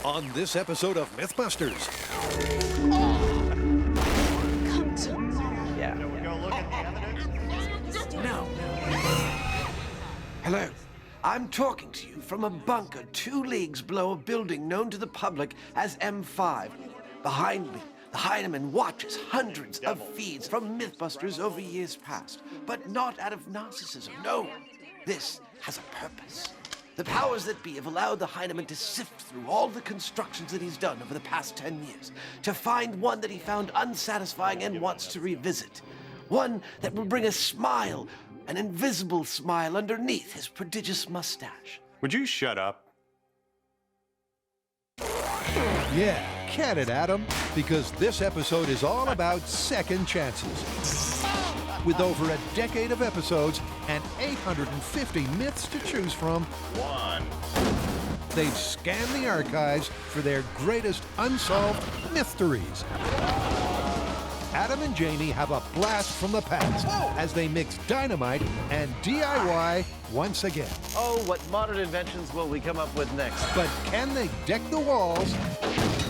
on this episode of MythBusters. Come to me. Yeah. Shall we go look at the evidence? No. Hello. I'm talking to you from a bunker 2 leagues below a building known to the public as M5. Behind me, the Heinemann watches hundreds of feeds from MythBusters over years past, but not out of narcissism. No, this has a purpose. The powers that be have allowed the Heinemann to sift through all the constructions that he's done over the past 10 years, to find one that he found unsatisfying and wants to revisit. One that will bring a smile, an invisible smile underneath his prodigious mustache. Would you shut up? Yeah, can it, Adam? Because this episode is all about second chances. With over a decade of episodes and 850 myths to choose from, they've scanned the archives for their greatest unsolved mysteries. Adam and Jamie have a blast from the past as they mix dynamite and DIY once again. Oh, what modern inventions will we come up with next? But can they deck the walls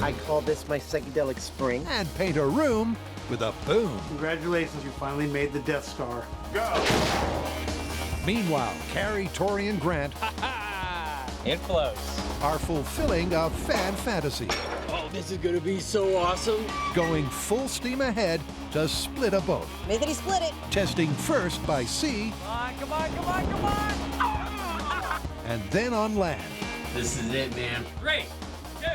I call this my psychedelic spring. and paint a room with a boom? Congratulations, you finally made the Death Star. Go! Meanwhile, Carrie, Tori, and Grant It flows. are fulfilling a fan fantasy, Oh, this is gonna be so awesome. going full steam ahead to split a boat. Mythity split it. Testing first by sea Come on, come on, come on, come on! and then on land. This is it, man. 3, 2,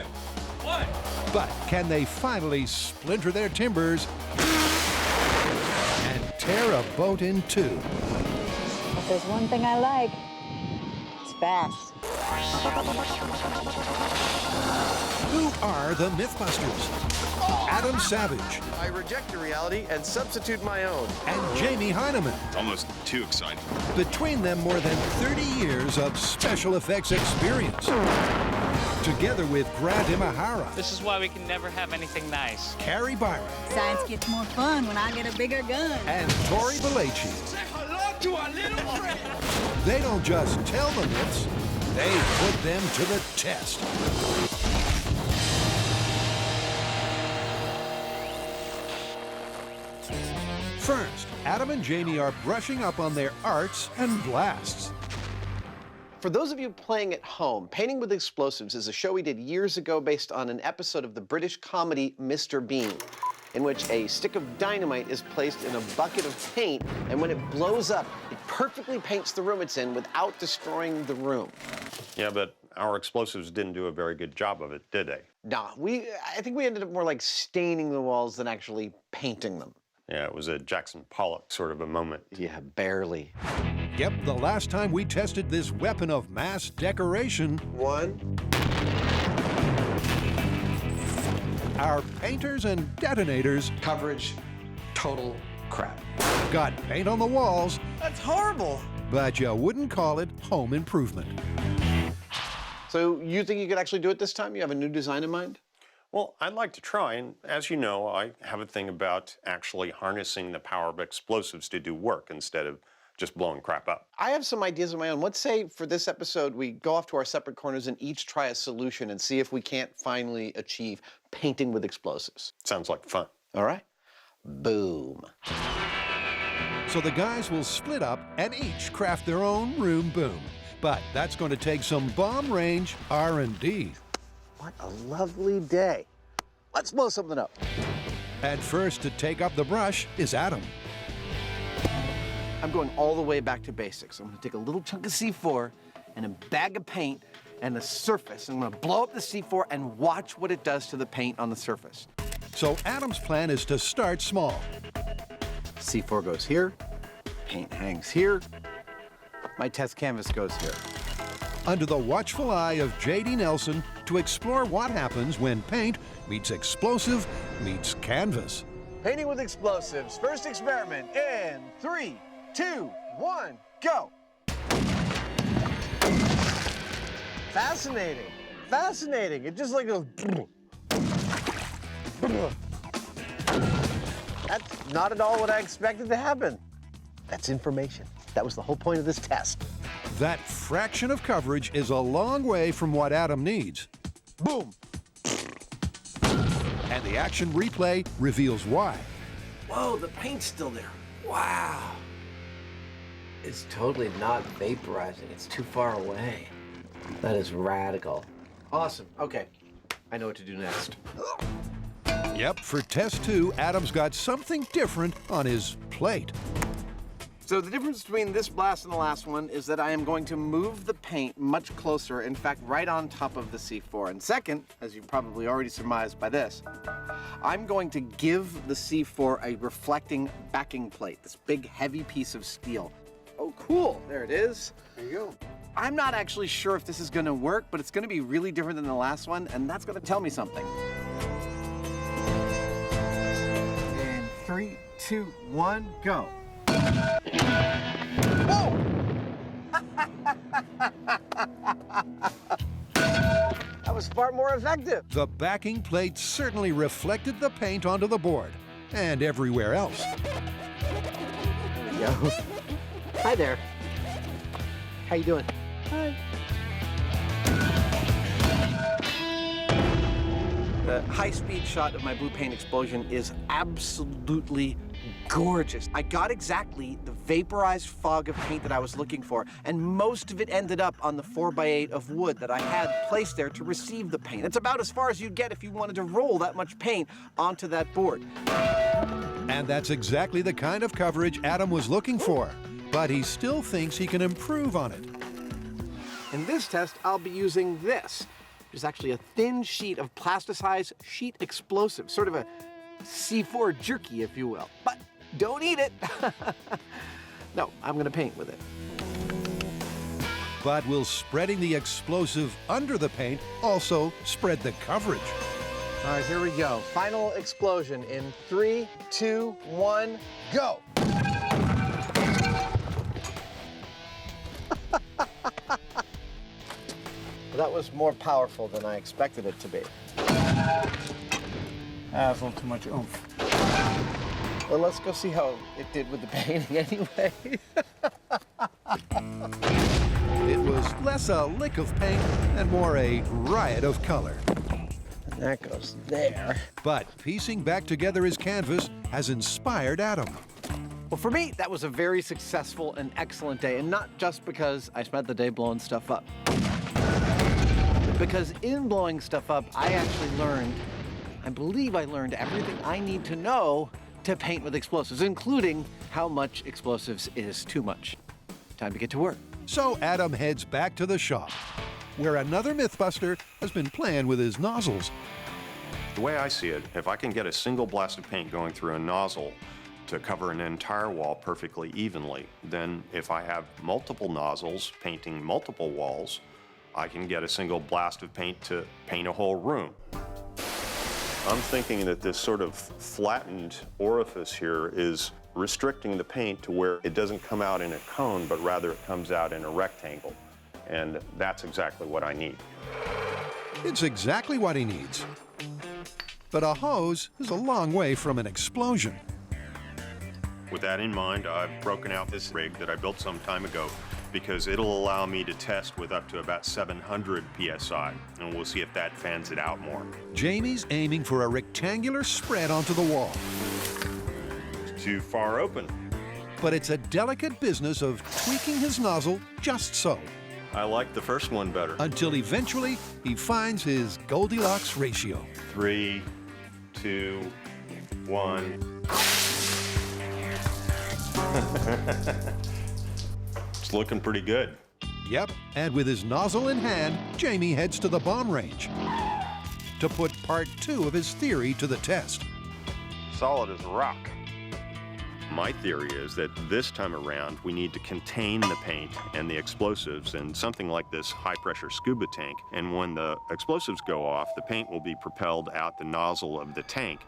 1. But can they finally splinter their timbers and tear a boat in two? If there's one thing I like, it's fast. Who are the MythBusters? Adam Savage I reject your reality and substitute my own. and Jamie Heinemann. It's almost too exciting. Between them, more than 30 years of special effects experience. Together with Grant Imahara, This is why we can never have anything nice. Carrie Byron, Science gets more fun when I get a bigger gun. and Tori Belleci. Say hello to our little friend. They don't just tell the myths, they put them to the test. First, Adam and Jamie are brushing up on their arts and blasts. For those of you playing at home, Painting with Explosives is a show we did years ago based on an episode of the British comedy Mr. Bean, in which a stick of dynamite is placed in a bucket of paint, and when it blows up, it perfectly paints the room it's in without destroying the room. Yeah, but our explosives didn't do a very good job of it, did they? Nah, I think we ended up more like staining the walls than actually painting them. Yeah, it was a Jackson Pollock sort of a moment. Yeah, barely. Yep, the last time we tested this weapon of mass decoration, our painters and detonators Coverage, total crap. got paint on the walls, That's horrible. but you wouldn't call it home improvement. So you think you could actually do it this time? You have a new design in mind? Well, I'd like to try, and as you know, I have a thing about actually harnessing the power of explosives to do work instead of just blowing crap up. I have some ideas of my own. Let's say for this episode, we go off to our separate corners and each try a solution and see if we can't finally achieve painting with explosives. Sounds like fun. All right? Boom. So the guys will split up and each craft their own room boom. But that's going to take some bomb range R&D. What a lovely day. Let's blow something up. And first to take up the brush is Adam. I'm going all the way back to basics. I'm gonna take a little chunk of C4 and a bag of paint and a surface. I'm gonna blow up the C4 and watch what it does to the paint on the surface. So Adam's plan is to start small. C4 goes here, paint hangs here, my test canvas goes here. Under the watchful eye of J.D. Nelson to explore what happens when paint meets explosive meets canvas. Painting with explosives. First experiment in 3, 2, 1, go. Fascinating. Fascinating. It just like goes. That's not at all what I expected to happen. That's information. That was the whole point of this test. That fraction of coverage is a long way from what Adam needs. Boom. And the action replay reveals why. Whoa, the paint's still there. Wow. It's totally not vaporizing. It's too far away. That is radical. Awesome. Okay. I know what to do next. Yep, for test 2, Adam's got something different on his plate. So the difference between this blast and the last one is that I am going to move the paint much closer, in fact, right on top of the C4. And second, as you probably already surmised by this, I'm going to give the C4 a reflecting backing plate, this big, heavy piece of steel. Oh, cool. There it is. There you go. I'm not actually sure if this is going to work, but it's going to be really different than the last one, and that's going to tell me something. In 3, 2, 1, go. Whoa! That was far more effective. The backing plate certainly reflected the paint onto the board and everywhere else. Yo. Hi there. How you doing? Hi. The high-speed shot of my blue paint explosion is absolutely gorgeous. I got exactly the vaporized fog of paint that I was looking for, and most of it ended up on the 4x8 of wood that I had placed there to receive the paint. It's about as far as you'd get if you wanted to roll that much paint onto that board. And that's exactly the kind of coverage Adam was looking for, but he still thinks he can improve on it. In this test, I'll be using this, which is actually a thin sheet of plasticized sheet explosive, sort of a C4 jerky, if you will. But don't eat it. No, I'm gonna paint with it. But will spreading the explosive under the paint also spread the coverage? All right, here we go. Final explosion in 3, 2, 1, go. That was more powerful than I expected it to be. That's a little too much oomph. Well, let's go see how it did with the painting anyway. It was less a lick of paint and more a riot of color. And that goes there. But piecing back together his canvas has inspired Adam. Well, for me, that was a very successful and excellent day, and not just because I spent the day blowing stuff up. Because in blowing stuff up, I actually learned, I believe I learned everything I need to know to paint with explosives, including how much explosives is too much. Time to get to work. So Adam heads back to the shop, where another Mythbuster has been playing with his nozzles. The way I see it, if I can get a single blast of paint going through a nozzle to cover an entire wall perfectly evenly, then if I have multiple nozzles painting multiple walls, I can get a single blast of paint to paint a whole room. I'm thinking that this sort of flattened orifice here is restricting the paint to where it doesn't come out in a cone, but rather it comes out in a rectangle. And that's exactly what I need. It's exactly what he needs. But a hose is a long way from an explosion. With that in mind, I've broken out this rig that I built some time ago because it'll allow me to test with up to about 700 PSI, and we'll see if that fans it out more. Jamie's aiming for a rectangular spread onto the wall. Too far open. But it's a delicate business of tweaking his nozzle just so, I like the first one better. until eventually he finds his Goldilocks ratio. 3, 2, 1. It's looking pretty good. Yep, and with his nozzle in hand, Jamie heads to the bomb range to put part 2 of his theory to the test. Solid as rock. My theory is that this time around, we need to contain the paint and the explosives in something like this high-pressure scuba tank. And when the explosives go off, the paint will be propelled out the nozzle of the tank,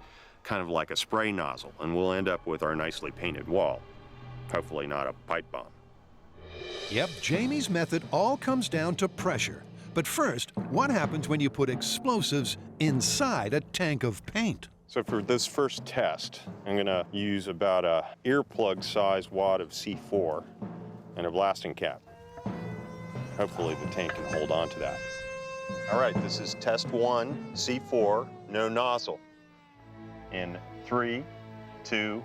kind of like a spray nozzle, and we'll end up with our nicely painted wall. Hopefully not a pipe bomb. Yep, Jamie's method all comes down to pressure. But first, what happens when you put explosives inside a tank of paint? So for this first test, I'm gonna use about a earplug-sized wad of C4 and a blasting cap. Hopefully the tank can hold on to that. All right, this is test 1, C4, no nozzle. In 3, 2,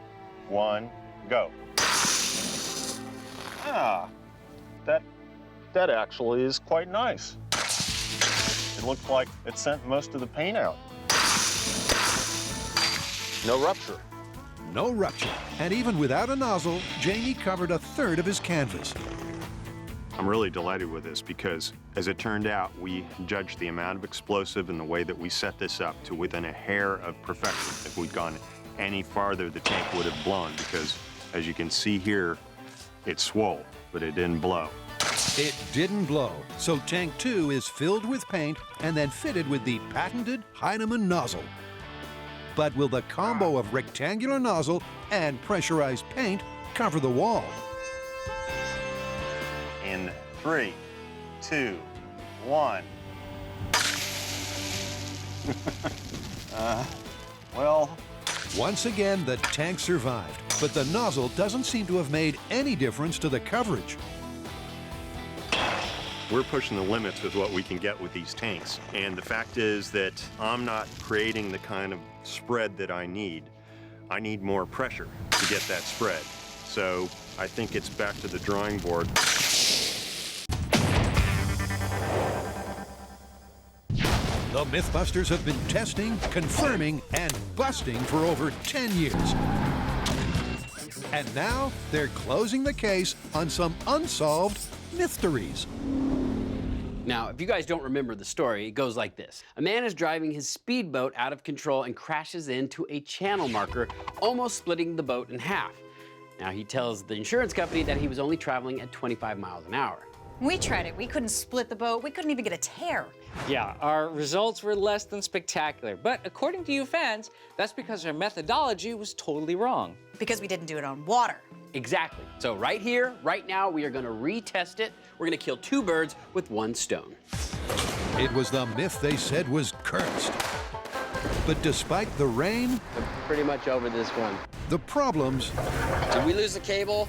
1, go. Ah, that actually is quite nice. It looks like it sent most of the paint out. No rupture. No rupture. And even without a nozzle, Jamie covered a third of his canvas. I'm really delighted with this because, as it turned out, we judged the amount of explosive and the way that we set this up to within a hair of perfection. If we'd gone any farther, the tank would have blown because, as you can see here, it swole, but it didn't blow. It didn't blow, so Tank 2 is filled with paint and then fitted with the patented Heinemann nozzle. But will the combo of rectangular nozzle and pressurized paint cover the wall? In 3, 2, 1. Well. Once again, the tank survived, but the nozzle doesn't seem to have made any difference to the coverage. We're pushing the limits with what we can get with these tanks. And the fact is that I'm not creating the kind of spread that I need. I need more pressure to get that spread. So I think it's back to the drawing board. The MythBusters have been testing, confirming, and busting for over 10 years. And now they're closing the case on some unsolved mysteries. Now, if you guys don't remember the story, it goes like this. A man is driving his speedboat out of control and crashes into a channel marker, almost splitting the boat in half. Now, he tells the insurance company that he was only traveling at 25 miles an hour. We tried it. We couldn't split the boat. We couldn't even get a tear. Yeah, our results were less than spectacular. But according to you fans, that's because our methodology was totally wrong. Because we didn't do it on water. Exactly. So right here, right now, we are going to retest it. We're going to kill 2 birds with 1 stone. It was the myth they said was cursed. But despite the rain, I'm pretty much over this one. the problems, Did we lose the cable?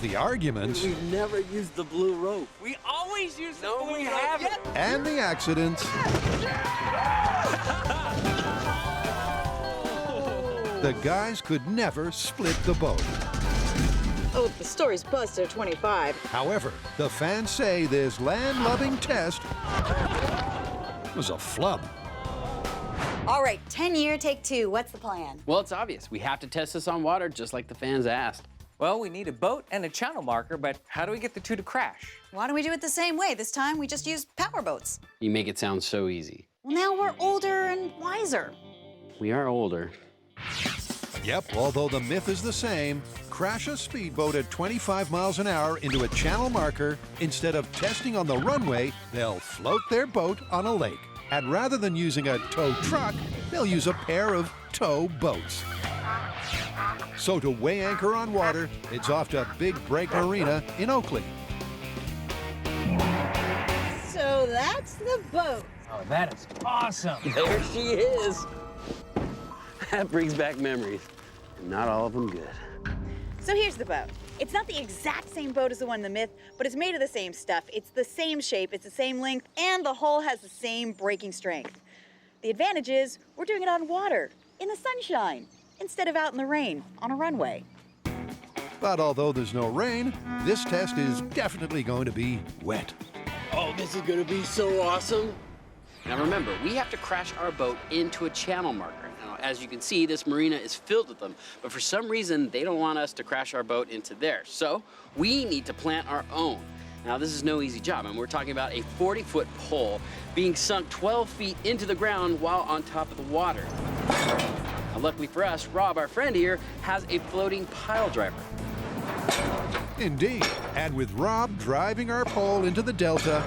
the arguments, We've never used the blue rope. We always use the No, we haven't. and the accidents, the guys could never split the boat. Oh, the story's buzzed at 25. However, the fans say this land-loving test was a flub. All right, 10-year, take 2. What's the plan? Well, it's obvious. We have to test this on water just like the fans asked. Well, we need a boat and a channel marker, but how do we get the 2 to crash? Why don't we do it the same way? This time, we just use power boats. You make it sound so easy. Well, now we're older and wiser. We are older. Yep, although the myth is the same, crash a speedboat at 25 miles an hour into a channel marker. Instead of testing on the runway, they'll float their boat on a lake. And rather than using a tow truck, they'll use a pair of tow boats. So to weigh anchor on water, it's off to Big Break Marina in Oakley. So that's the boat. Oh, that is awesome. There she is. That brings back memories. And not all of them good. So here's the boat. It's not the exact same boat as the one in the myth, but it's made of the same stuff. It's the same shape, it's the same length, and the hull has the same braking strength. The advantage is we're doing it on water, in the sunshine, instead of out in the rain on a runway. But although there's no rain, this test is definitely going to be wet. Oh, this is gonna be so awesome. Now remember, we have to crash our boat into a channel marker. Now, as you can see, this marina is filled with them, but for some reason, they don't want us to crash our boat into theirs. So we need to plant our own. Now, this is no easy job, and we're talking about a 40-foot pole being sunk 12 feet into the ground while on top of the water. Now, luckily for us, Rob, our friend here, has a floating pile driver. Indeed, and with Rob driving our pole into the delta,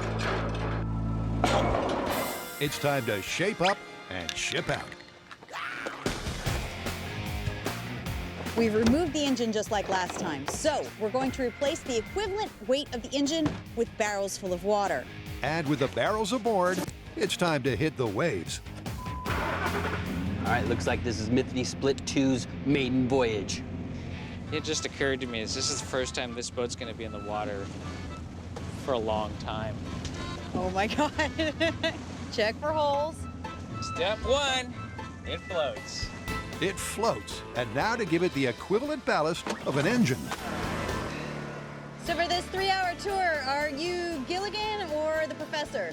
it's time to shape up and ship out. We've removed the engine just like last time, so we're going to replace the equivalent weight of the engine with barrels full of water. And with the barrels aboard, it's time to hit the waves. All right, looks like this is Mythity Split 2's maiden voyage. It just occurred to me, this is the first time this boat's gonna be in the water for a long time. Oh my God. Check for holes. Step 1, it floats. It floats, and now to give it the equivalent ballast of an engine. So for this 3-hour tour, are you Gilligan or the professor?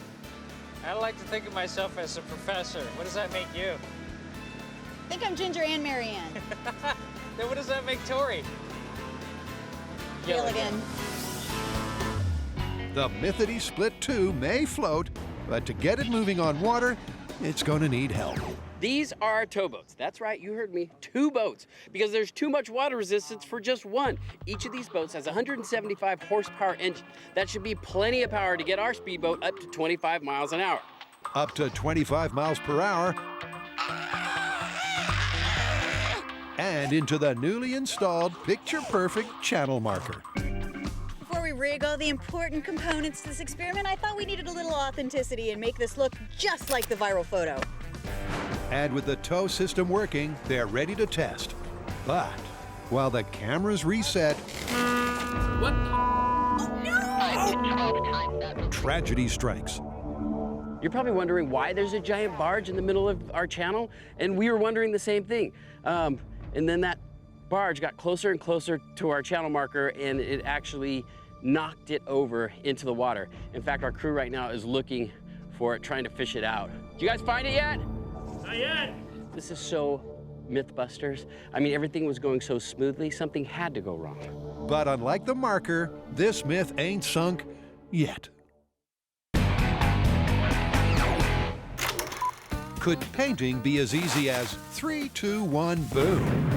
I like to think of myself as a professor. What does that make you? I think I'm Ginger and Marianne. Then what does that make Tori? Gilligan. The Mythity Split 2 may float, but to get it moving on water, it's going to need help. These are our towboats. That's right, you heard me, 2 boats, because there's too much water resistance for just one. Each of these boats has a 175 horsepower engine. That should be plenty of power to get our speedboat up to 25 miles an hour. Up to 25 miles per hour, and into the newly installed picture-perfect channel marker. Before we rig all the important components to this experiment, I thought we needed a little authenticity and make this look just like the viral photo. And with the tow system working, they're ready to test. But while the cameras reset, What? tragedy strikes. You're probably wondering why there's a giant barge in the middle of our channel, and we were wondering the same thing. And then that barge got closer and closer to our channel marker, and it actually knocked it over into the water. In fact, our crew right now is looking for it, trying to fish it out. Did you guys find it yet? Not yet. This is so MythBusters. I mean, everything was going so smoothly, something had to go wrong. But unlike the marker, this myth ain't sunk yet. Could painting be as easy as 3, 2, 1, boom?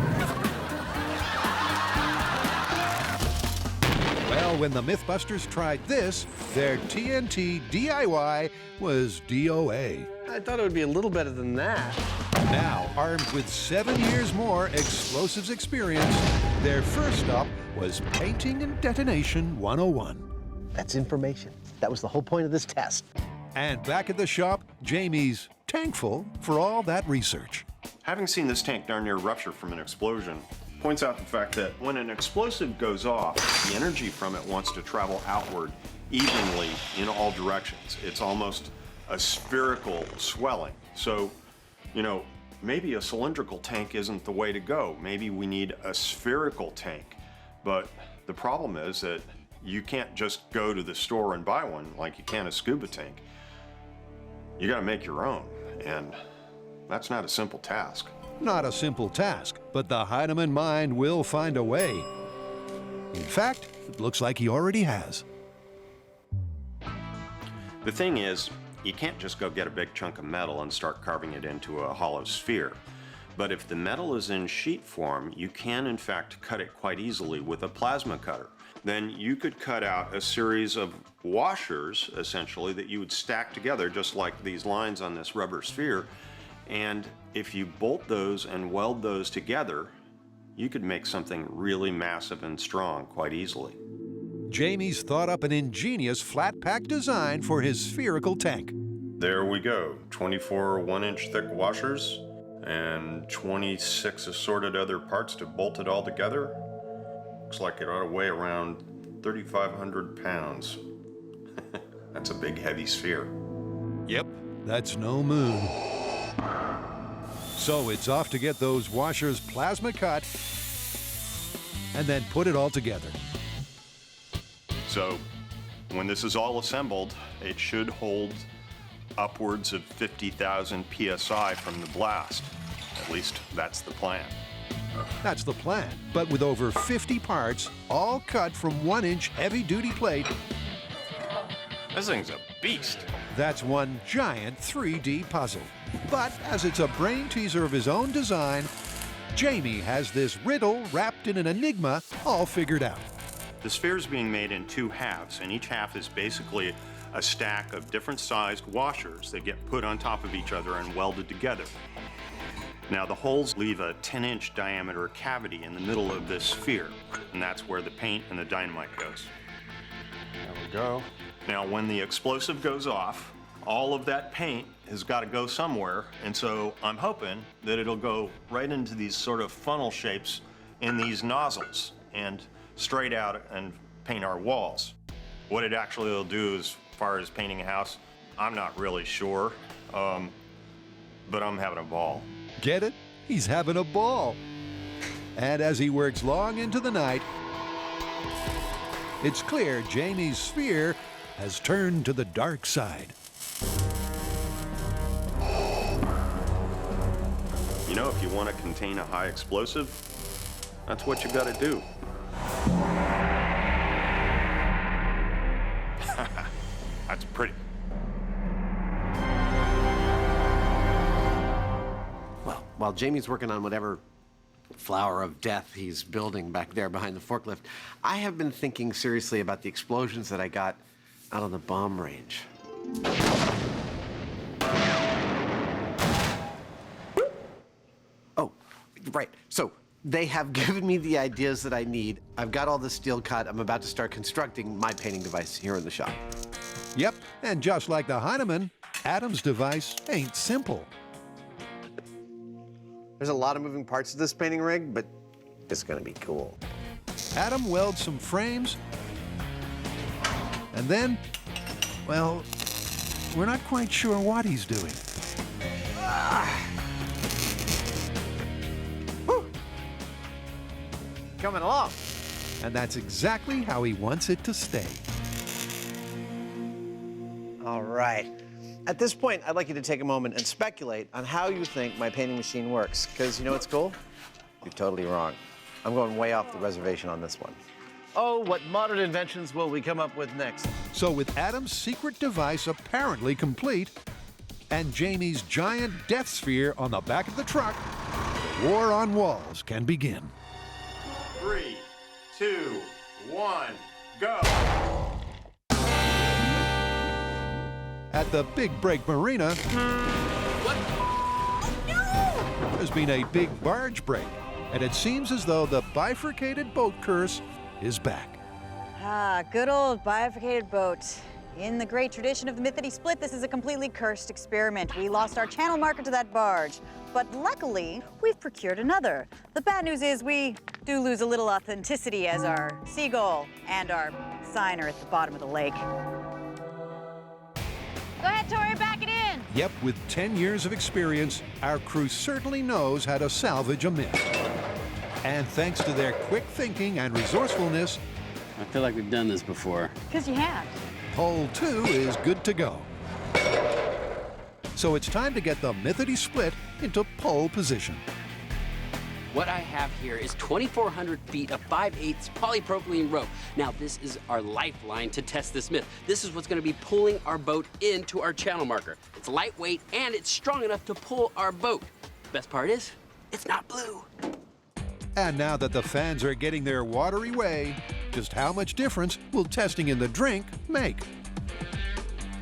Well, when the MythBusters tried this, their TNT DIY was DOA. I thought it would be a little better than that. Now, armed with 7 years more explosives experience, their first stop was Painting and Detonation 101. That's information. That was the whole point of this test. And back at the shop, Jamie's thankful for all that research. Having seen this tank darn near rupture from an explosion, points out the fact that when an explosive goes off, the energy from it wants to travel outward evenly in all directions. It's almost a spherical swelling. So, you know, maybe a cylindrical tank isn't the way to go. Maybe we need a spherical tank. But the problem is that you can't just go to the store and buy one like you can a scuba tank. You gotta make your own, and that's not a simple task. Not a simple task, but the Heinemann mind will find a way. In fact, it looks like he already has. The thing is, you can't just go get a big chunk of metal and start carving it into a hollow sphere. But if the metal is in sheet form, you can in fact cut it quite easily with a plasma cutter. Then you could cut out a series of washers, essentially, that you would stack together, just like these lines on this rubber sphere. And if you bolt those and weld those together, you could make something really massive and strong quite easily. Jamie's thought up an ingenious flat-pack design for his spherical tank. There we go, 24 1-inch thick washers and 26 assorted other parts to bolt it all together. Looks like it ought to weigh around 3,500 pounds. That's a big heavy sphere. Yep, that's no moon. So it's off to get those washers plasma cut and then put it all together. So when this is all assembled, it should hold upwards of 50,000 PSI from the blast. At least that's the plan. That's the plan, but with over 50 parts, all cut from 1-inch heavy-duty plate, This thing's a beast. that's one giant 3D puzzle. But as it's a brain teaser of his own design, Jamie has this riddle wrapped in an enigma all figured out. The sphere is being made in 2 halves, and each half is basically a stack of different sized washers that get put on top of each other and welded together. Now the holes leave a 10-inch diameter cavity in the middle of this sphere, and that's where the paint and the dynamite goes. There we go. Now when the explosive goes off, all of that paint has got to go somewhere, and so I'm hoping that it'll go right into these sort of funnel shapes in these nozzles and straight out and paint our walls. What it actually will do as far as painting a house, I'm not really sure, but I'm having a ball. Get it? he's having a ball. And as he works long into the night, it's clear Jamie's sphere has turned to the dark side. You know, if you want to contain a high explosive, that's what you got to do. That's pretty. Well, while Jamie's working on whatever flower of death he's building back there behind the forklift, I have been thinking seriously about the explosions that I got out on the bomb range. Oh, right. So they have given me the ideas that I need. I've got all the steel cut. I'm about to start constructing my painting device here in the shop. Yep, and just like the Heinemann, Adam's device ain't simple. There's a lot of moving parts to this painting rig, but it's gonna be cool. Adam welds some frames, and then, well, we're not quite sure what he's doing. Coming along. And that's exactly how he wants it to stay. All right. At this point, I'd like you to take a moment and speculate on how you think my painting machine works. Because you know what's cool? You're totally wrong. I'm going way off the reservation on this one. Oh, what modern inventions will we come up with next? So with Adam's secret device apparently complete, and Jamie's giant death sphere on the back of the truck, the war on walls can begin. 3, 2, 1, go! At the Big Break Marina, there's been a big barge break, and it seems as though the bifurcated boat curse is back. Ah, good old bifurcated boat. In the great tradition of the Mythity Split, this is a completely cursed experiment. We lost our channel marker to that barge, but luckily, we've procured another. The bad news is we do lose a little authenticity as our seagull and our sign are at the bottom of the lake. Go ahead, Tori, back it in. Yep, with 10 years of experience, our crew certainly knows how to salvage a myth. And thanks to their quick thinking and resourcefulness, I feel like we've done this before. Because you have. Pole 2 is good to go. So it's time to get the Mythity Split into pole position. What I have here is 2,400 feet of 5/8 polypropylene rope. Now, this is our lifeline to test this myth. This is what's going to be pulling our boat into our channel marker. It's lightweight and it's strong enough to pull our boat. Best part is, it's not blue. And now that the fans are getting their watery way, just how much difference will testing in the drink make?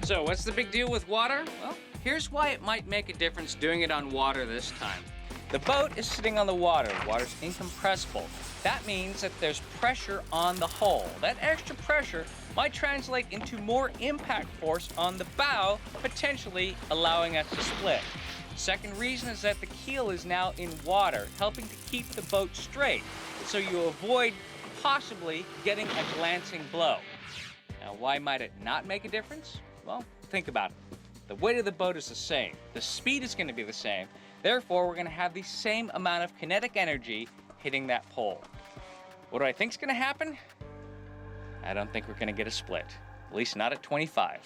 So what's the big deal with water? Well, here's why it might make a difference doing it on water this time. The boat is sitting on the water. Water's incompressible. That means that there's pressure on the hull. That extra pressure might translate into more impact force on the bow, potentially allowing us to split. Second reason is that the keel is now in water, helping to keep the boat straight, so you avoid possibly getting a glancing blow. Now, why might it not make a difference? Well, think about it. The weight of the boat is the same. The speed is going to be the same. Therefore, we're going to have the same amount of kinetic energy hitting that pole. What do I think is going to happen? I don't think we're going to get a split, at least not at 25.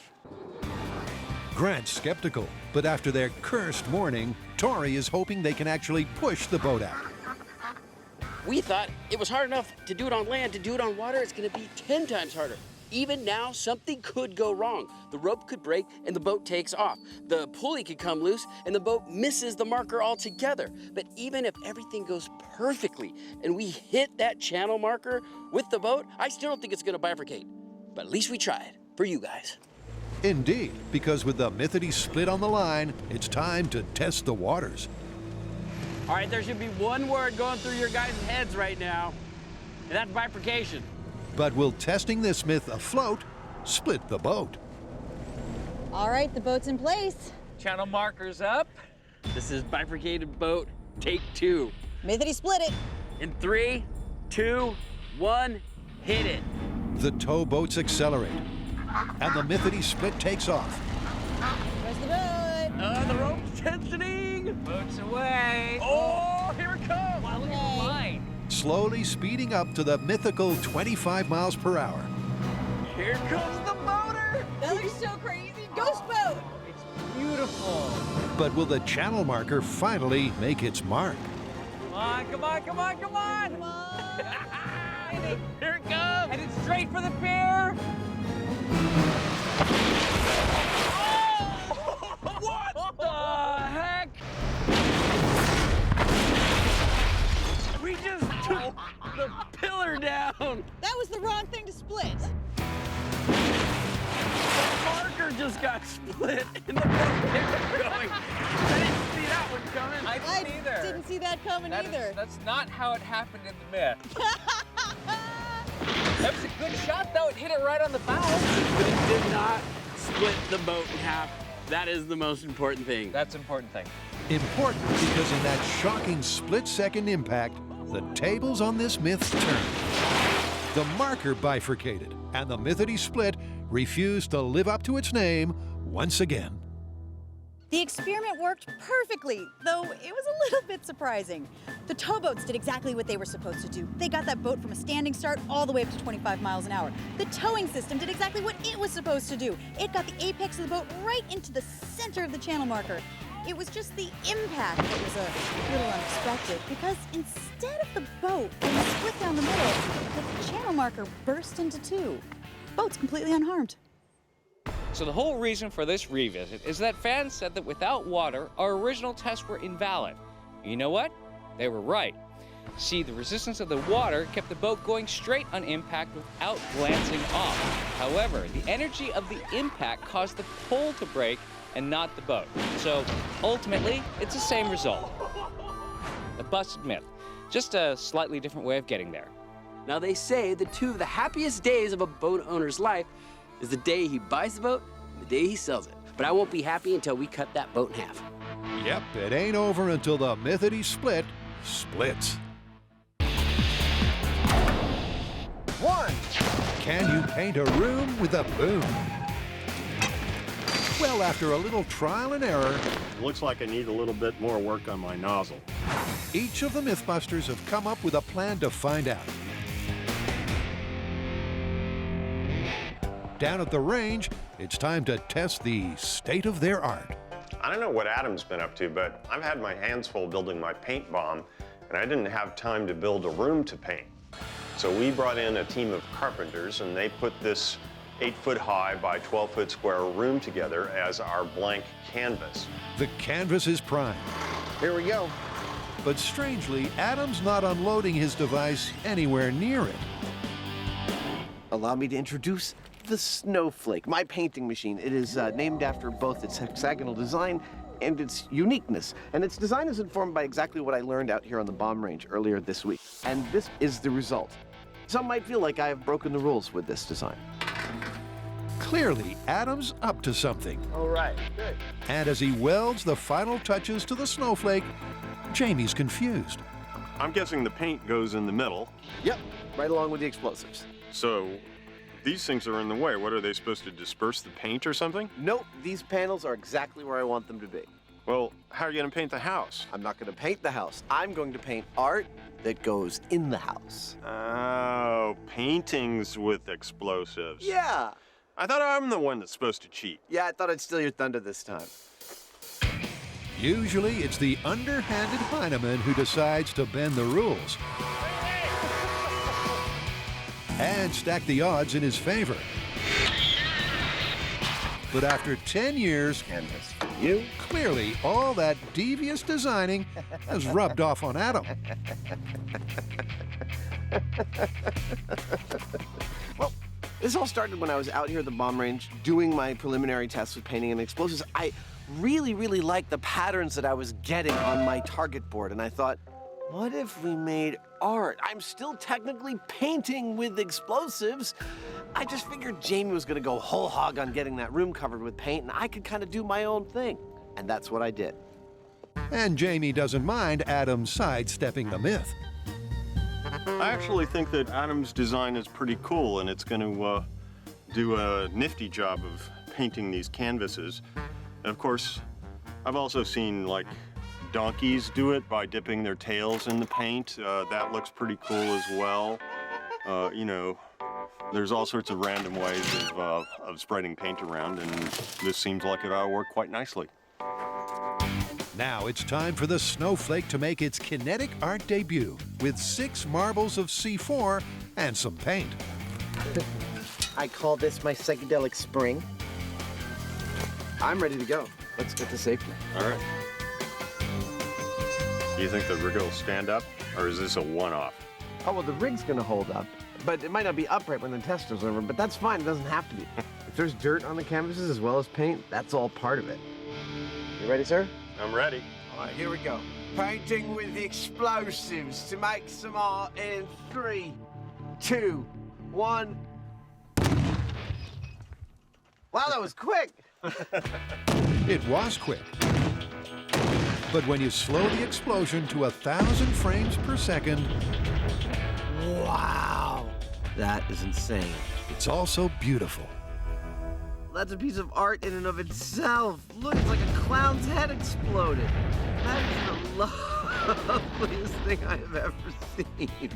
Grant's skeptical, but after their cursed morning, Tori is hoping they can actually push the boat out. We thought it was hard enough to do it on land. To do it on water, it's going to be 10 times harder. Even now, something could go wrong. The rope could break and the boat takes off. The pulley could come loose and the boat misses the marker altogether. But even if everything goes perfectly and we hit that channel marker with the boat, I still don't think it's going to bifurcate. But at least we tried, for you guys. Indeed, because with the Mythity Split on the line, it's time to test the waters. All right, there should be one word going through your guys' heads right now, and that's bifurcation. But will testing this myth afloat split the boat? All right, the boat's in place. Channel markers up. This is bifurcated boat, take 2. Mythity Split it. In 3, 2, 1, hit it. The towboats accelerate, and the Mythity Split takes off. Press the boat. The rope's tensioning. Boats away. Oh! slowly speeding up to the mythical 25 miles per hour. Here comes the motor! That looks so crazy. Ghost boat! It's beautiful. But will the channel marker finally make its mark? Come on, come on, come on, come on! Come on. Here it comes! Headed straight for the pier! What the heck? We just took the pillar down! That was the wrong thing to split. The marker just got split and the boat kept going. I didn't see that one coming. I didn't either. Didn't see that coming either. That's not how it happened in the myth. That was a good shot, though. It hit it right on the bow. But it did not split the boat in half. That is the most important thing. That's an important thing. Important because in that shocking split-second impact, the tables on this myth turned. The marker bifurcated, and the mythity split refused to live up to its name once again. The experiment worked perfectly, though it was a little bit surprising. The towboats did exactly what they were supposed to do. They got that boat from a standing start all the way up to 25 miles an hour. The towing system did exactly what it was supposed to do. It got the apex of the boat right into the center of the channel marker. It was just the impact that was a little unexpected, because instead of the boat being split down the middle, the channel marker burst into two. Boat's completely unharmed. So the whole reason for this revisit is that fans said that without water, our original tests were invalid. You know what? They were right. See, the resistance of the water kept the boat going straight on impact without glancing off. However, the energy of the impact caused the pole to break and not the boat. So ultimately, it's the same result. A busted myth, just a slightly different way of getting there. Now they say that two of the happiest days of a boat owner's life is the day he buys the boat and the day he sells it. But I won't be happy until we cut that boat in half. Yep, it ain't over until the mythity split splits. 1. Can you paint a room with a boom? Well, after a little trial and error, Looks like I need a little bit more work on my nozzle. each of the MythBusters have come up with a plan to find out. Down at the range, it's time to test the state of their art. I don't know what Adam's been up to, but I've had my hands full building my paint bomb, and I didn't have time to build a room to paint. So we brought in a team of carpenters, and they put this 8-foot high by 12-foot square room together as our blank canvas. The canvas is primed. Here we go. But strangely, Adam's not unloading his device anywhere near it. Allow me to introduce the Snowflake, my painting machine. It is named after both its hexagonal design and its uniqueness. And its design is informed by exactly what I learned out here on the bomb range earlier this week. And this is the result. Some might feel like I have broken the rules with this design. Clearly, Adam's up to something. All right, good. And as he welds the final touches to the snowflake, Jamie's confused. I'm guessing the paint goes in the middle. Yep, right along with the explosives. So these things are in the way. What, are they supposed to disperse the paint or something? Nope, these panels are exactly where I want them to be. Well, how are you going to paint the house? I'm not going to paint the house. I'm going to paint art that goes in the house. Oh, paintings with explosives. Yeah. I thought I'm the one that's supposed to cheat. Yeah, I thought I'd steal your thunder this time. Usually, it's the underhanded Heineman who decides to bend the rules and stack the odds in his favor. But after 10 years, Canvas for you. clearly all that devious designing has rubbed off on Adam. Well, this all started when I was out here at the bomb range doing my preliminary tests with painting and explosives. I really liked the patterns that I was getting on my target board, and I thought, what if we made art? I'm still technically painting with explosives. I just figured Jamie was gonna go whole hog on getting that room covered with paint, and I could kind of do my own thing. And that's what I did. And Jamie doesn't mind Adam sidestepping the myth. I actually think that Adam's design is pretty cool, and it's going to do a nifty job of painting these canvases. And of course, I've also seen like donkeys do it by dipping their tails in the paint. That looks pretty cool as well. You know, there's all sorts of random ways of spreading paint around, and this seems like it ought to work quite nicely. Now it's time for the snowflake to make its kinetic art debut with 6 marbles of C4 and some paint. I call this my psychedelic spring. I'm ready to go. Let's get to safety. All right. Do you think the rig will stand up, or is this a one-off? Oh, well, the rig's gonna hold up, but it might not be upright when the test is over, but that's fine, it doesn't have to be. If there's dirt on the canvases as well as paint, that's all part of it. You ready, sir? I'm ready. All right, here we go. Painting with explosives to make some art in 3, 2, 1. Wow, that was quick. It was quick. But when you slow the explosion to 1,000 frames per second, Wow. That is insane. it's also beautiful. That's a piece of art in and of itself. Look, it's like a clown's head exploded. That is the loveliest thing I have ever seen.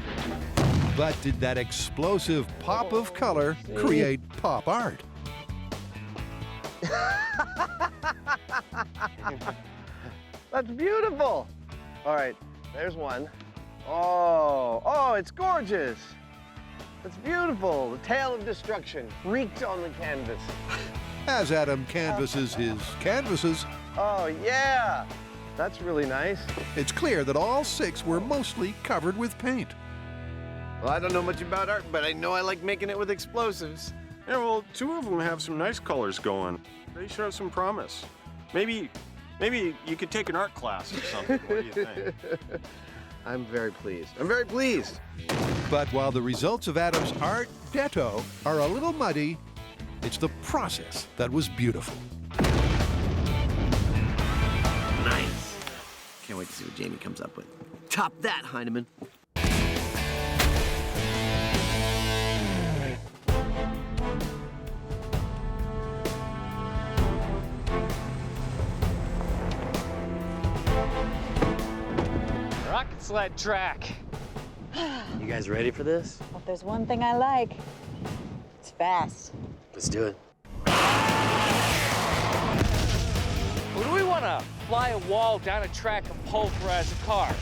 But did that explosive pop of color create pop art? That's beautiful. All right, there's one. Oh, it's gorgeous. It's beautiful. The tale of destruction wreaked on the canvas. As Adam canvases his canvases, Oh, yeah. That's really nice. it's clear that all 6 were mostly covered with paint. Well, I don't know much about art, but I know I like making it with explosives. Yeah, well, 2 of them have some nice colors going. They show some promise. Maybe you could take an art class or something. What do you think? I'm very pleased. I'm very pleased. But while the results of Adam's art detto are a little muddy, it's the process that was beautiful. Nice. Can't wait to see what Jamie comes up with. Top that, Heinemann. Rocket sled track. You guys ready for this? Well, if there's one thing I like, it's fast. Let's do it. Would we want to fly a wall down a track and pull for as a car?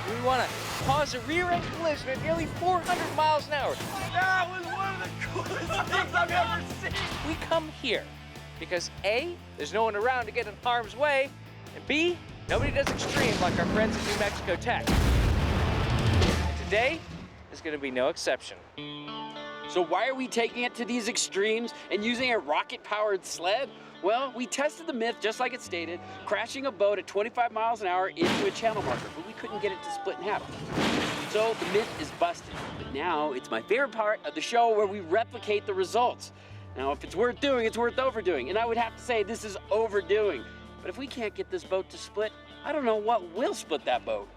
Do we want to cause a rear-end collision at nearly 400 miles an hour? That was one of the coolest things I've ever seen. We come here because A, there's no one around to get in harm's way, and B, nobody does extreme like our friends at New Mexico Tech. Today is going to be no exception. So why are we taking it to these extremes and using a rocket-powered sled? Well, we tested the myth just like it stated, crashing a boat at 25 miles an hour into a channel marker, but we couldn't get it to split in half. So the myth is busted. But now it's my favorite part of the show where we replicate the results. Now, if it's worth doing, it's worth overdoing. And I would have to say this is overdoing. But if we can't get this boat to split, I don't know what will split that boat.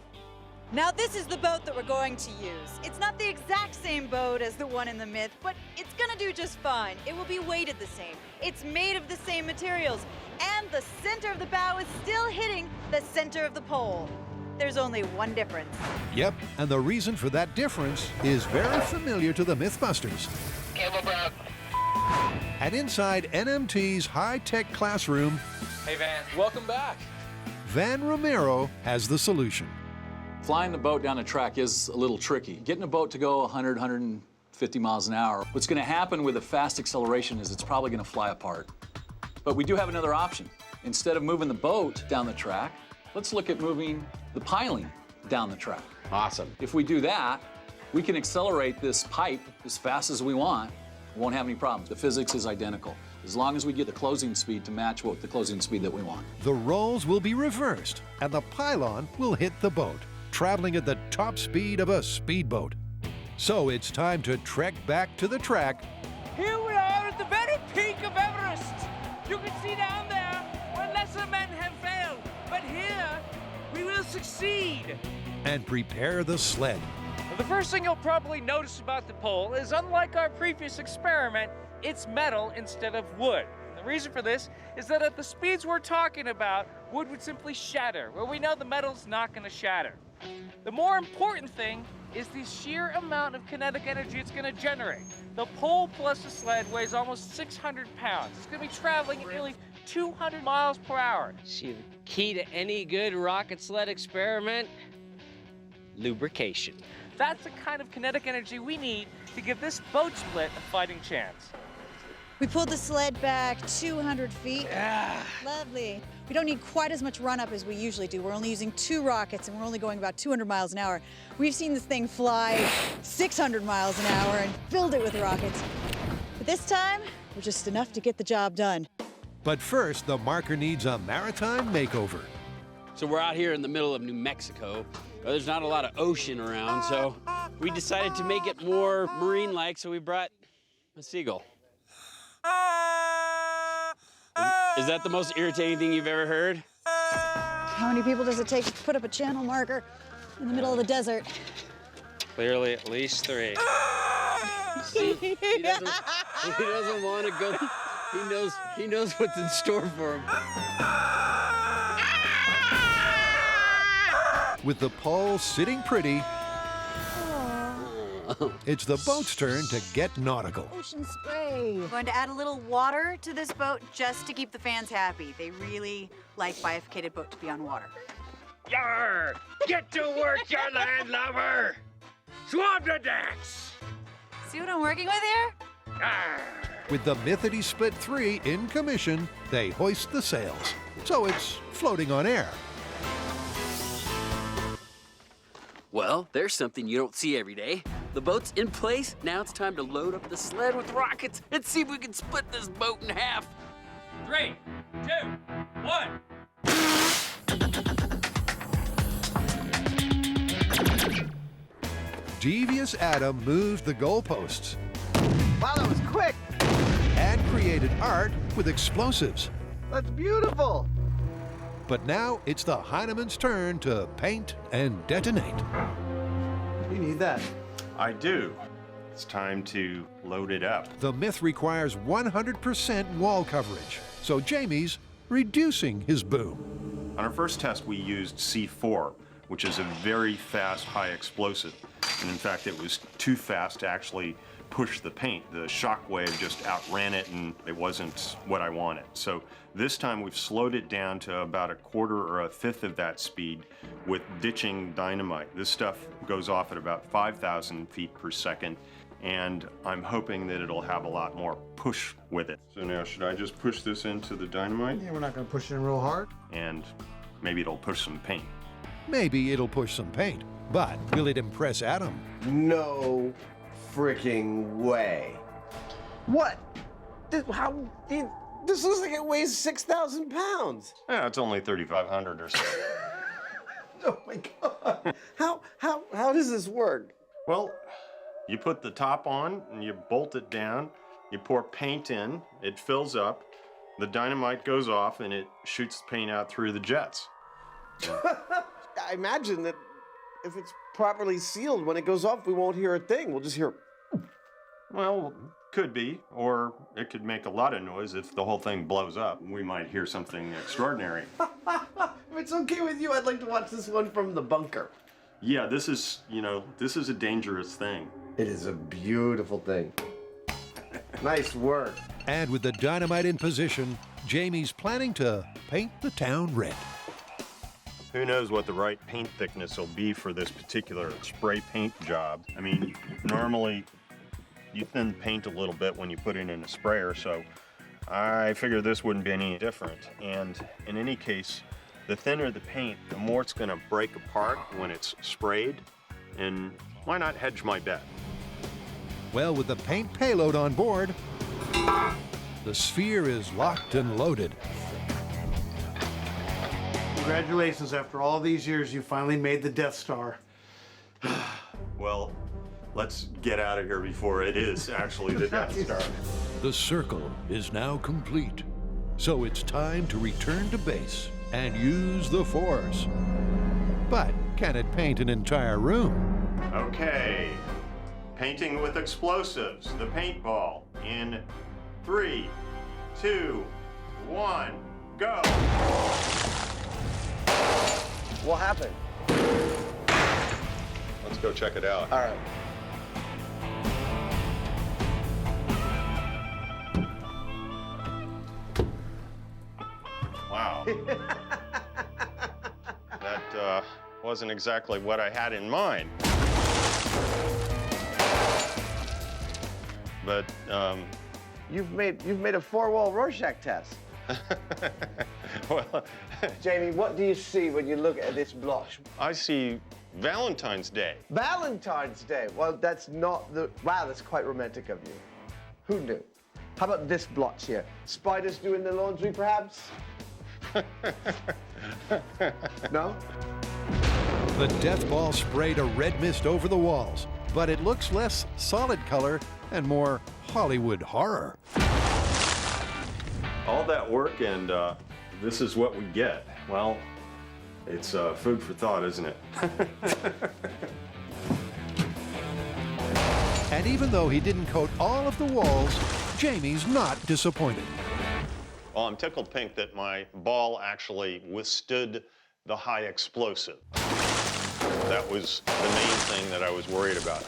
Now this is the boat that we're going to use. It's not the exact same boat as the one in the myth, but it's gonna do just fine. It will be weighted the same. It's made of the same materials, and the center of the bow is still hitting the center of the pole. There's only one difference. Yep, and the reason for that difference is very familiar to the MythBusters. And inside NMT's high-tech classroom, Hey, Van. Welcome back. Van Romero has the solution. Flying the boat down a track is a little tricky. Getting a boat to go 100, 150 miles an hour, what's going to happen with a fast acceleration is it's probably going to fly apart. But we do have another option. Instead of moving the boat down the track, let's look at moving the piling down the track. Awesome. If we do that, we can accelerate this pipe as fast as we want. We won't have any problems. The physics is identical, as long as we get the closing speed to match what the closing speed that we want. The roles will be reversed, and the pylon will hit the boat, traveling at the top speed of a speedboat. So it's time to trek back to the track. Here we are at the very peak of Everest. You can see down there where lesser men have failed, but here we will succeed. And prepare the sled. The first thing you'll probably notice about the pole is, unlike our previous experiment, it's metal instead of wood. The reason for this is that at the speeds we're talking about, wood would simply shatter, where we know the metal's not going to shatter. The more important thing is the sheer amount of kinetic energy it's going to generate. The pole plus the sled weighs almost 600 pounds. It's going to be traveling at nearly 200 miles per hour. See, the key to any good rocket sled experiment? Lubrication. That's the kind of kinetic energy we need to give this boat split a fighting chance. We pulled the sled back 200 feet. Lovely. We don't need quite as much run up as we usually do. We're only using 2 rockets and we're only going about 200 miles an hour. We've seen this thing fly 600 miles an hour and filled it with rockets. But this time, we're just enough to get the job done. But first, the marker needs a maritime makeover. So we're out here in the middle of New Mexico. There's not a lot of ocean around, so we decided to make it more marine-like, so we brought a seagull. Is that the most irritating thing you've ever heard? How many people does it take to put up a channel marker in the middle of the desert? Clearly at least 3. See, he doesn't want to go. He knows what's in store for him. With the pole sitting pretty, it's the boat's turn to get nautical. Ocean spray. I'm going to add a little water to this boat just to keep the fans happy. They really like bifurcated boat to be on water. Yarr! Get to work, you landlubber! Swab the decks! See what I'm working with here? Yarr! With the Mythity Split 3 in commission, they hoist the sails, so it's floating on air. Well, there's something you don't see every day. The boat's in place. Now it's time to load up the sled with rockets and see if we can split this boat in half. 3, 2, 1. Devious Adam moved the goalposts Wow, that was quick. and created art with explosives. That's beautiful. But now it's the Heinemann's turn to paint and detonate. You need that. I do. It's time to load it up. The myth requires 100% wall coverage, so Jamie's reducing his boom. On our first test, we used C4, which is a very fast, high explosive. And in fact, it was too fast to actually push the paint. The shock wave just outran it, and it wasn't what I wanted. So this time we've slowed it down to about 1/4 or 1/5 of that speed with ditching dynamite. This stuff goes off at about 5,000 feet per second, and I'm hoping that it'll have a lot more push with it. So now, should I just push this into the dynamite? Yeah, we're not going to push it in real hard. And maybe it'll push some paint. Maybe it'll push some paint, but will it impress Adam? No freaking way. What? This looks like it weighs 6,000 pounds. Yeah, it's only 3,500 or so. Oh my God. How does this work? Well, you put the top on and you bolt it down, you pour paint in, it fills up, the dynamite goes off and it shoots the paint out through the jets. I imagine that if it's properly sealed, when it goes off, we won't hear a thing. We'll just hear. Well, could be, or it could make a lot of noise if the whole thing blows up. We might hear something extraordinary. If it's okay with you, I'd like to watch this one from the bunker. Yeah, this is a dangerous thing. It is a beautiful thing. Nice work. And with the dynamite in position, Jamie's planning to paint the town red. Who knows what the right paint thickness will be for this particular spray paint job. I mean, normally you thin paint a little bit when you put it in a sprayer, so I figure this wouldn't be any different. And in any case, the thinner the paint, the more it's going to break apart when it's sprayed. And why not hedge my bet? Well, with the paint payload on board, the sphere is locked and loaded. Congratulations, after all these years, you finally made the Death Star. Well, let's get out of here before it is actually the Death Star. The circle is now complete, so it's time to return to base and use the Force. But can it paint an entire room? Okay, painting with explosives, the paintball, in 3, 2, 1, go. What happened? Let's go check it out. All right. Wow. That wasn't exactly what I had in mind. But You've made a 4-wall Rorschach test. well, Jamie, what do you see when you look at this blotch? I see Valentine's Day. Valentine's Day. Well, that's not the... Wow, that's quite romantic of you. Who knew? How about this blotch here? Spiders doing the laundry, perhaps? No? The death ball sprayed a red mist over the walls, but it looks less solid color and more Hollywood horror. All that work and this is what we get. Well, it's food for thought, isn't it? And even though he didn't coat all of the walls, Jamie's not disappointed. Well, I'm tickled pink that my ball actually withstood the high explosive. That was the main thing that I was worried about.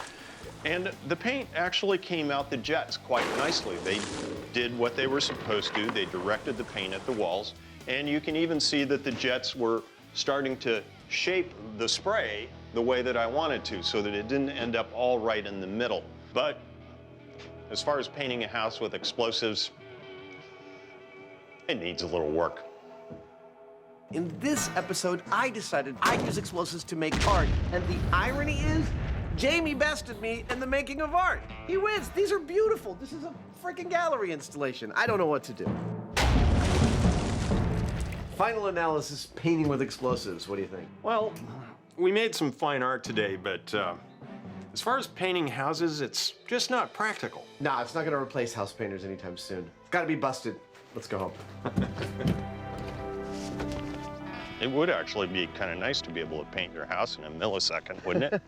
And the paint actually came out the jets quite nicely. They did what they were supposed to. They directed the paint at the walls. And you can even see that the jets were starting to shape the spray the way that I wanted to, so that it didn't end up all right in the middle. But as far as painting a house with explosives, it needs a little work. In this episode, I decided I'd use explosives to make art. And the irony is, Jamie bested me in the making of art. He wins. These are beautiful. This is a freaking gallery installation. I don't know what to do. Final analysis, painting with explosives. What do you think? Well, we made some fine art today, but as far as painting houses, it's just not practical. Nah, it's not gonna replace house painters anytime soon. It's gotta be busted. Let's go home. It would actually be kind of nice to be able to paint your house in a millisecond, wouldn't it?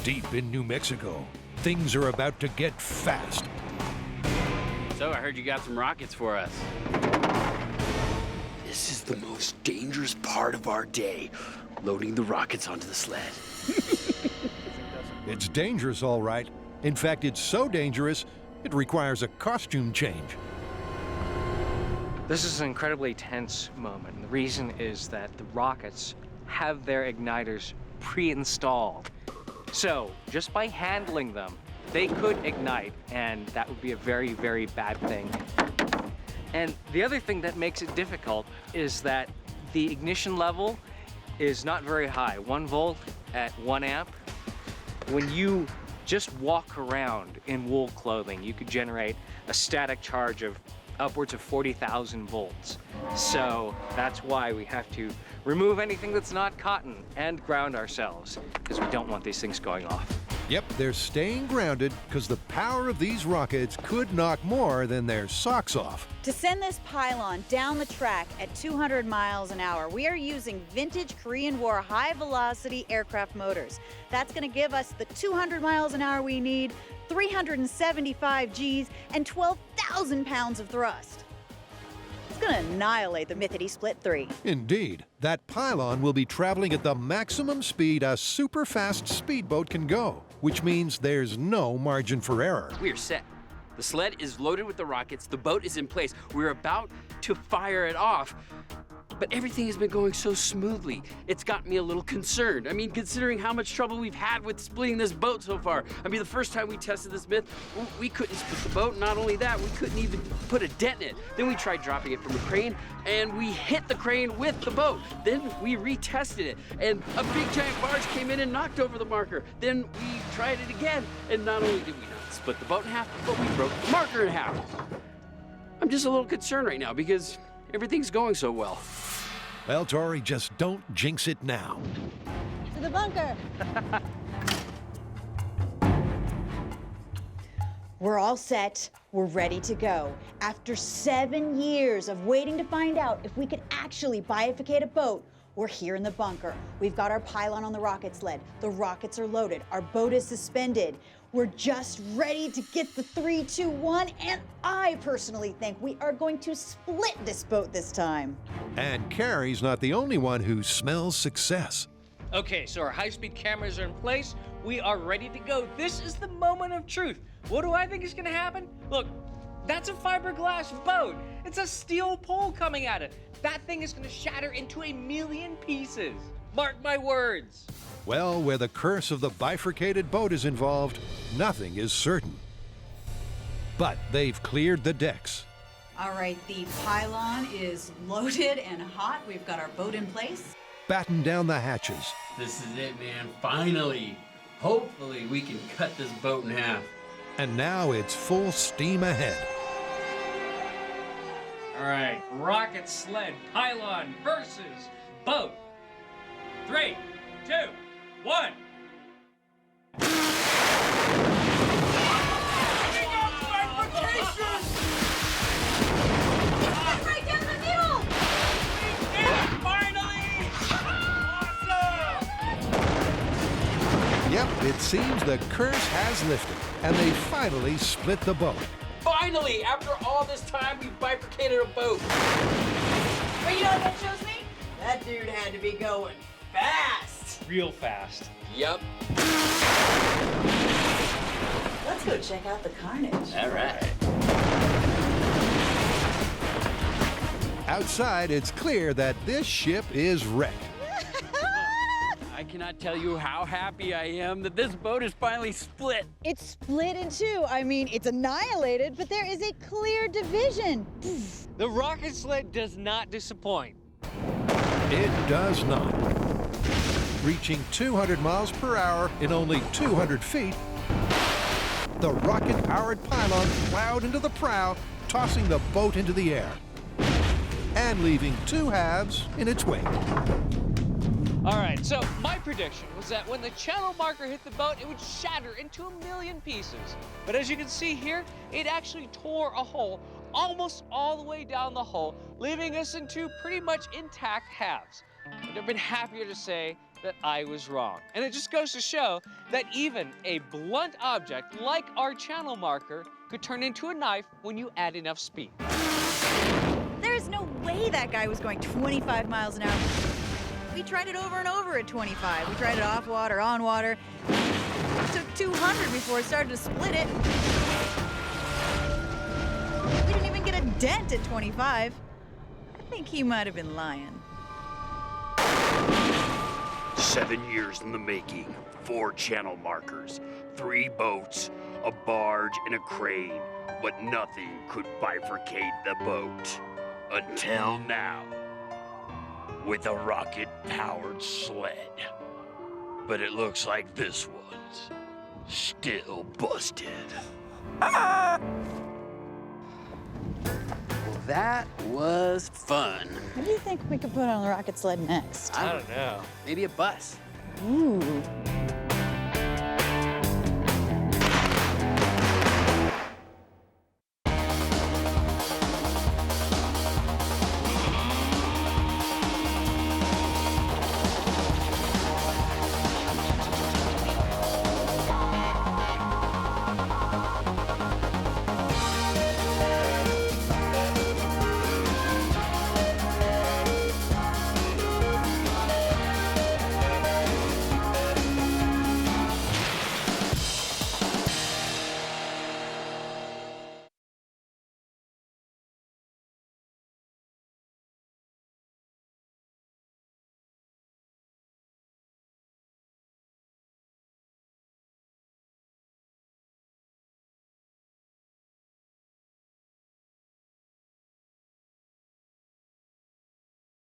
Deep in New Mexico, things are about to get fast. So I heard you got some rockets for us. This is the most dangerous part of our day, loading the rockets onto the sled. It's dangerous, all right. In fact, it's so dangerous, it requires a costume change. This is an incredibly tense moment. And the reason is that the rockets have their igniters pre-installed. So just by handling them, they could ignite, and that would be a very, very bad thing. And the other thing that makes it difficult is that the ignition level is not very high, 1 volt at 1 amp. When you just walk around in wool clothing, you could generate a static charge of upwards of 40,000 volts. So that's why we have to remove anything that's not cotton and ground ourselves, because we don't want these things going off. Yep, they're staying grounded because the power of these rockets could knock more than their socks off. To send this pylon down the track at 200 miles an hour, we are using vintage Korean War high-velocity aircraft motors. That's going to give us the 200 miles an hour we need, 375 Gs, and 12,000 pounds of thrust. It's going to annihilate the Mythity Split 3. Indeed, that pylon will be traveling at the maximum speed a super-fast speedboat can go, which means there's no margin for error. We are set. The sled is loaded with the rockets. The boat is in place. We're about to fire it off. But everything has been going so smoothly, it's got me a little concerned. I mean, considering how much trouble we've had with splitting this boat so far. I mean, the first time we tested this myth, we couldn't split the boat. Not only that, we couldn't even put a dent in it. Then we tried dropping it from a crane, and we hit the crane with the boat. Then we retested it, and a big giant barge came in and knocked over the marker. Then we tried it again, and not only did we not split the boat in half, but we broke the marker in half. I'm just a little concerned right now because everything's going so well. Well, Tori, just don't jinx it now. To the bunker. We're all set. We're ready to go. After 7 years of waiting to find out if we could actually bifurcate a boat, We're here in the bunker. We've got our pylon on the rocket sled. The rockets are loaded. Our boat is suspended. We're just ready to get the 3, 2, 1, and I personally think we are going to split this boat this time. And Carrie's not the only one who smells success. Okay, so our high-speed cameras are in place. We are ready to go. This is the moment of truth. What do I think is gonna happen? Look, that's a fiberglass boat. It's a steel pole coming at it. That thing is gonna shatter into 1,000,000 pieces. Mark my words. Well, where the curse of the bifurcated boat is involved, nothing is certain. But they've cleared the decks. All right, the pylon is loaded and hot. We've got our boat in place. Batten down the hatches. This is it, man. Finally. Hopefully we can cut this boat in half. And now it's full steam ahead. All right, rocket sled pylon versus boat. 3, 2, 1. Right down the middle! Finally! Awesome! Yep, it seems the curse has lifted, and they finally split the boat. Finally, after all this time, we bifurcated a boat. But you know what that shows me? That dude had to be going fast. Real fast. Yep. Let's go check out the carnage. All right. Outside, it's clear that this ship is wrecked. I cannot tell you how happy I am that this boat is finally split. It's split in two. I mean, it's annihilated, but there is a clear division. The rocket sled does not disappoint. It does not. Reaching 200 miles per hour in only 200 feet, the rocket-powered pylon plowed into the prow, tossing the boat into the air, and leaving 2 halves in its wake. All right, so my prediction was that when the channel marker hit the boat, it would shatter into 1,000,000 pieces. But as you can see here, it actually tore a hole almost all the way down the hull, leaving us in 2 pretty much intact halves. And I've been happier to say that I was wrong. And it just goes to show that even a blunt object like our channel marker could turn into a knife when you add enough speed. There is no way that guy was going 25 miles an hour. We tried it over and over at 25. We tried it off water, on water. It took 200 before it started to split it. We didn't even get a dent at 25. I think he might have been lying. 7 years in the making, 4 channel markers, 3 boats, a barge, and a crane, but nothing could bifurcate the boat. Until now, with a rocket-powered sled. But it looks like this one's still busted. Well, that was fun. What do you think we could put on the rocket sled next? I don't know. Maybe a bus. Ooh.